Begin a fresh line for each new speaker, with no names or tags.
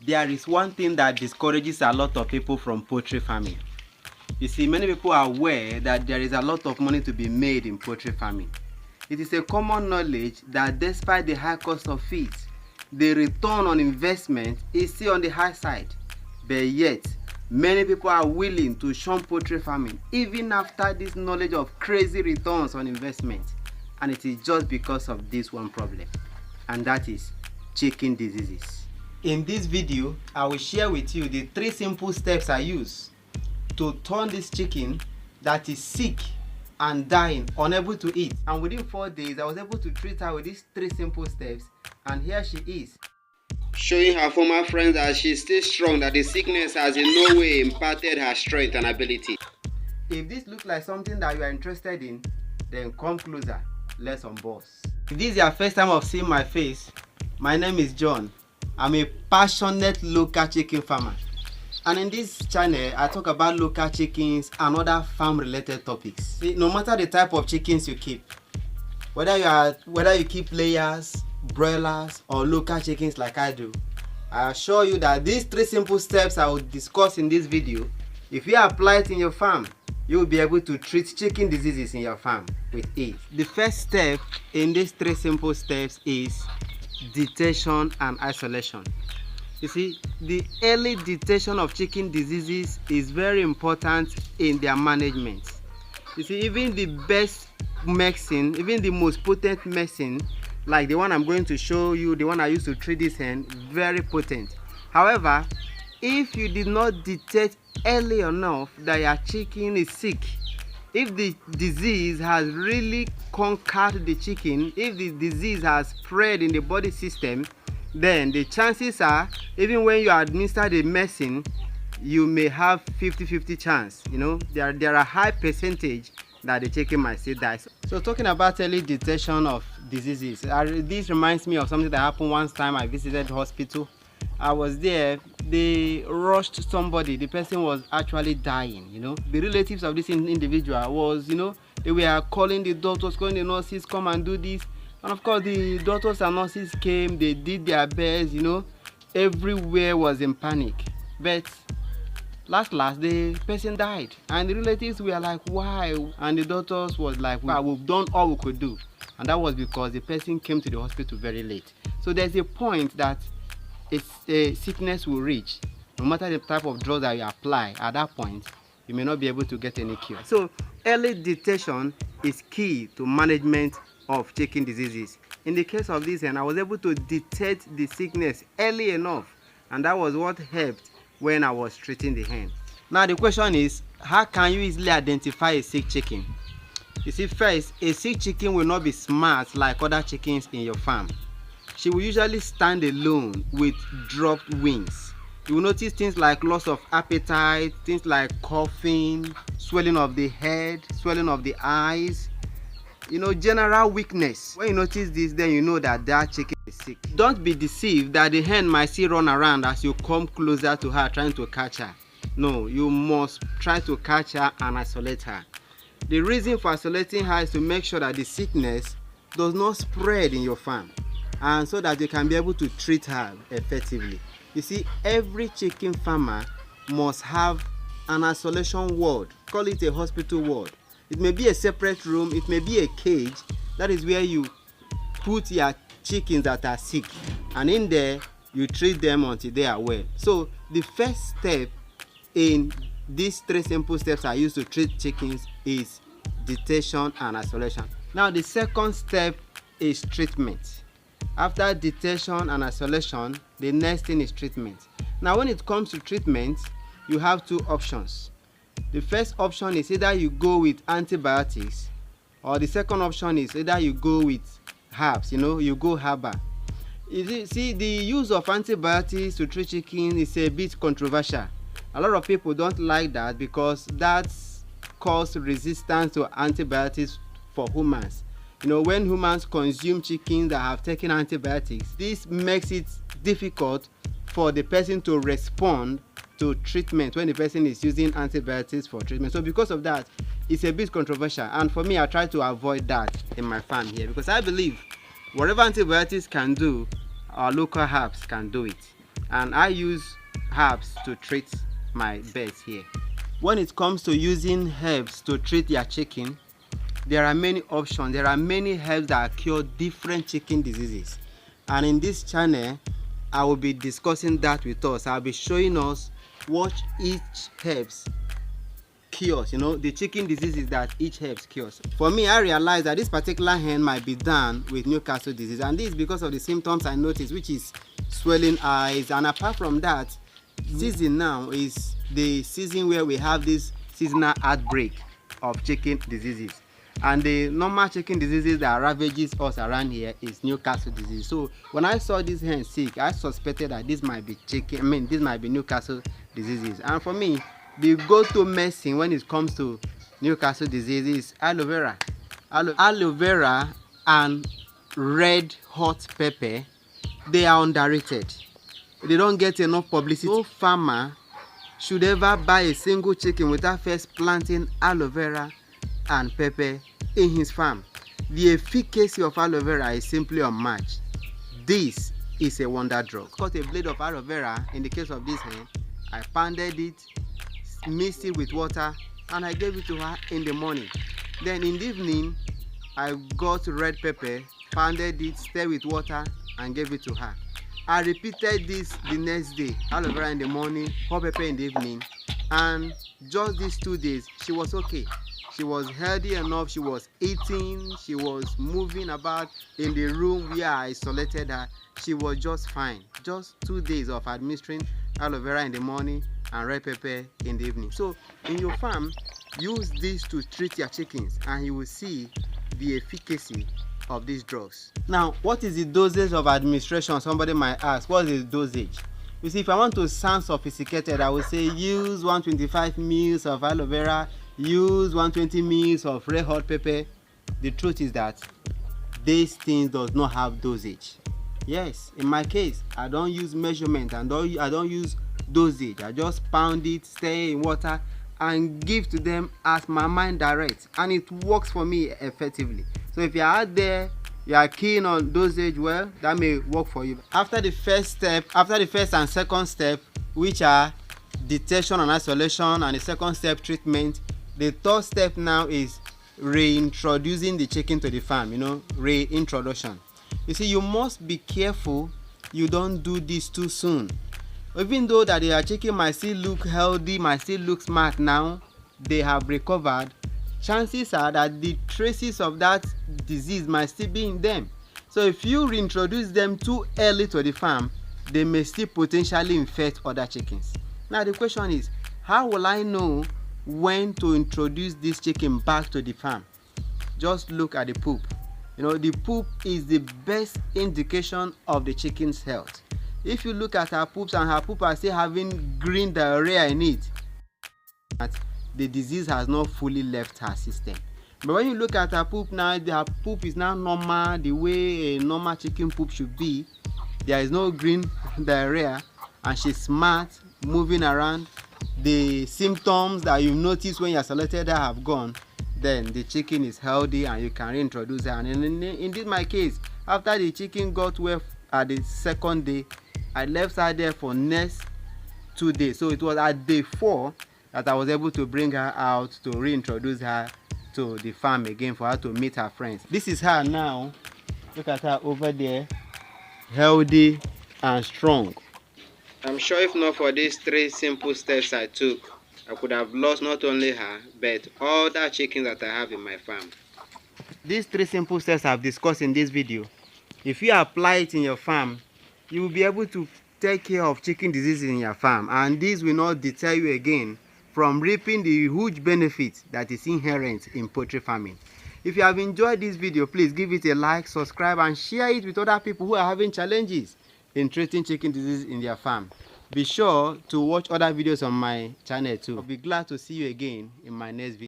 There is one thing that discourages a lot of people from poultry farming. You see, many people are aware that there is a lot of money to be made in poultry farming. It is a common knowledge that despite the high cost of feed, the return on investment is still on the high side. But yet, many people are willing to shun poultry farming even after this knowledge of crazy returns on investment. And it is just because of this one problem, and that is chicken diseases. In this video, I will share with you the 3 simple steps I use to turn this chicken that is sick and dying unable to eat. And within 4 days, I was able to treat her with these 3 simple steps, and here she is, showing her former friends that she is still strong, that the sickness has in no way impacted her strength and ability. If this looks like something that you are interested in, then come closer, let's unbox. If this is your first time of seeing my face, my name is John. I'm a passionate local chicken farmer, and in this channel I talk about local chickens and other farm related topics. See, no matter the type of chickens you keep, whether you keep layers, broilers, or local chickens like I do, I assure you that these 3 simple steps I will discuss in this video, if you apply it in your farm, you will be able to treat chicken diseases in your farm with ease. The first step in these 3 simple steps is detection and isolation. You see, the early detection of chicken diseases is very important in their management. You see, even the best medicine, even the most potent medicine, like the one I'm going to show you, the one I used to treat this hen, very potent. However, if you did not detect early enough that your chicken is sick, if the disease has really conquered the chicken, if the disease has spread in the body system, then the chances are, even when you administer the medicine, you may have 50-50 chance. You know, there are high percentage that the chicken might still die. So talking about early detection of diseases, this reminds me of something that happened once time I visited the hospital. I was there, they rushed somebody, the person was actually dying. You know, the relatives of this individual was, you know, they were calling the doctors, calling the nurses, come and do this. And of course the doctors and nurses came, they did their best, you know, everywhere was in panic. But last the person died, and the relatives were like, why? And the doctors was like, well, we've done all we could do. And that was because the person came to the hospital very late. So there's a point that a sickness will reach, no matter the type of drug that you apply, at that point you may not be able to get any cure. So early detection is key to management of chicken diseases. In the case of this hen, I was able to detect the sickness early enough, and that was what helped when I was treating the hen. Now the question is, how can you easily identify a sick chicken? You see, first, a sick chicken will not be smart like other chickens in your farm. She will usually stand alone with dropped wings. You will notice things like loss of appetite, things like coughing, swelling of the head, swelling of the eyes, you know, general weakness. When you notice this, then you know that that chicken is sick. Don't be deceived that the hen might still run around as you come closer to her trying to catch her. No, you must try to catch her and isolate her. The reason for isolating her is to make sure that the sickness does not spread in your farm, and so that you can be able to treat her effectively. You see, every chicken farmer must have an isolation ward. Call it a hospital ward. It may be a separate room, it may be a cage. That is where you put your chickens that are sick, and in there you treat them until they are well. So the first step in these 3 simple steps I use to treat chickens is detection and isolation. Now the second step is treatment. After detection and isolation, the next thing is treatment. Now when it comes to treatment, you have 2 options. The first option is either you go with antibiotics, or the second option is either you go with herbs, you know, you go herbal. You see, the use of antibiotics to treat chicken is a bit controversial. A lot of people don't like that because that causes resistance to antibiotics for humans. You know, when humans consume chickens that have taken antibiotics, this makes it difficult for the person to respond to treatment when the person is using antibiotics for treatment. So because of that, it's a bit controversial, and for me, I try to avoid that in my farm here, because I believe whatever antibiotics can do, our local herbs can do it. and I use herbs to treat my birds here. When it comes to using herbs to treat your chicken, there are many options. There are many herbs that cure different chicken diseases, and in this channel I will be discussing that with us. I'll be showing us what each herbs cures, the chicken diseases that each herbs cures. For me, I realized that this particular hen might be down with Newcastle disease, and this is because of the symptoms I noticed, which is swelling eyes. And apart from that, season now is the season where we have this seasonal outbreak of chicken diseases, and the normal chicken diseases that ravages us around here is Newcastle disease. So when I saw this hen sick, I suspected that this might be this might be Newcastle diseases. And for me, the go-to medicine when it comes to Newcastle disease is aloe vera. Aloe vera and red hot pepper, they are underrated. They don't get enough publicity. No farmer should ever buy a single chicken without first planting aloe vera and pepper in his farm. The efficacy of aloe vera is simply unmatched. This is a wonder drug. Cut a blade of aloe vera. In the case of this hen, I pounded it, mixed it with water, and I gave it to her in the morning. Then in the evening, I got red pepper, pounded it, stirred with water, and gave it to her. I repeated this the next day, aloe vera in the morning, hot pepper in the evening, and just these 2 days she was okay. She was healthy enough, she was eating, she was moving about in the room where I isolated her. She was just fine. Just 2 days of administering aloe vera in the morning and red pepper in the evening. So in your farm, use this to treat your chickens, and you will see the efficacy of these drugs. Now, what is the dosage of administration? Somebody might ask, what is the dosage? You see, if I want to sound sophisticated, I will say use 125 ml of aloe vera, use 120 ml of red hot pepper. The truth is that these things does not have dosage. Yes, in my case, I don't use measurement and I don't use dosage. I just pound it, stir in water, and give to them as my mind directs, and it works for me effectively. So if you're out there, you are keen on dosage, well, that may work for you. After the first and second step, which are detection and isolation, and the second step, treatment, the third step now is reintroducing the chicken to the farm, reintroduction. You see, you must be careful you don't do this too soon. Even though that your chicken might still look healthy, might still look smart now, they have recovered, chances are that the traces of that disease might still be in them. So if you reintroduce them too early to the farm, they may still potentially infect other chickens. Now the question is, how will I know when to introduce this chicken back to the farm? Just look at the poop. The poop is the best indication of the chicken's health. If you look at her poops and her poop are still having green diarrhea in it, the disease has not fully left her system. But when you look at her poop now, her poop is now normal, the way a normal chicken poop should be. There is no green diarrhea, and she's smart, moving around. The symptoms that you noticed when you isolated her have gone. Then the chicken is healthy and you can reintroduce her. And in this my case, after the chicken got well at the second day, I left her there for next 2 days. So it was at day 4 that I was able to bring her out to reintroduce her to the farm again for her to meet her friends. This is her now. Look at her over there, healthy and strong. I'm sure if not for these 3 simple steps I took, I could have lost not only her, but all the chickens that I have in my farm. These 3 simple steps I've discussed in this video, if you apply it in your farm, you will be able to take care of chicken diseases in your farm, and this will not deter you again from reaping the huge benefit that is inherent in poultry farming. If you have enjoyed this video, please give it a like, subscribe, and share it with other people who are having challenges in treating chicken disease in their farm. Be sure to watch other videos on my channel too. I'll be glad to see you again in my next video.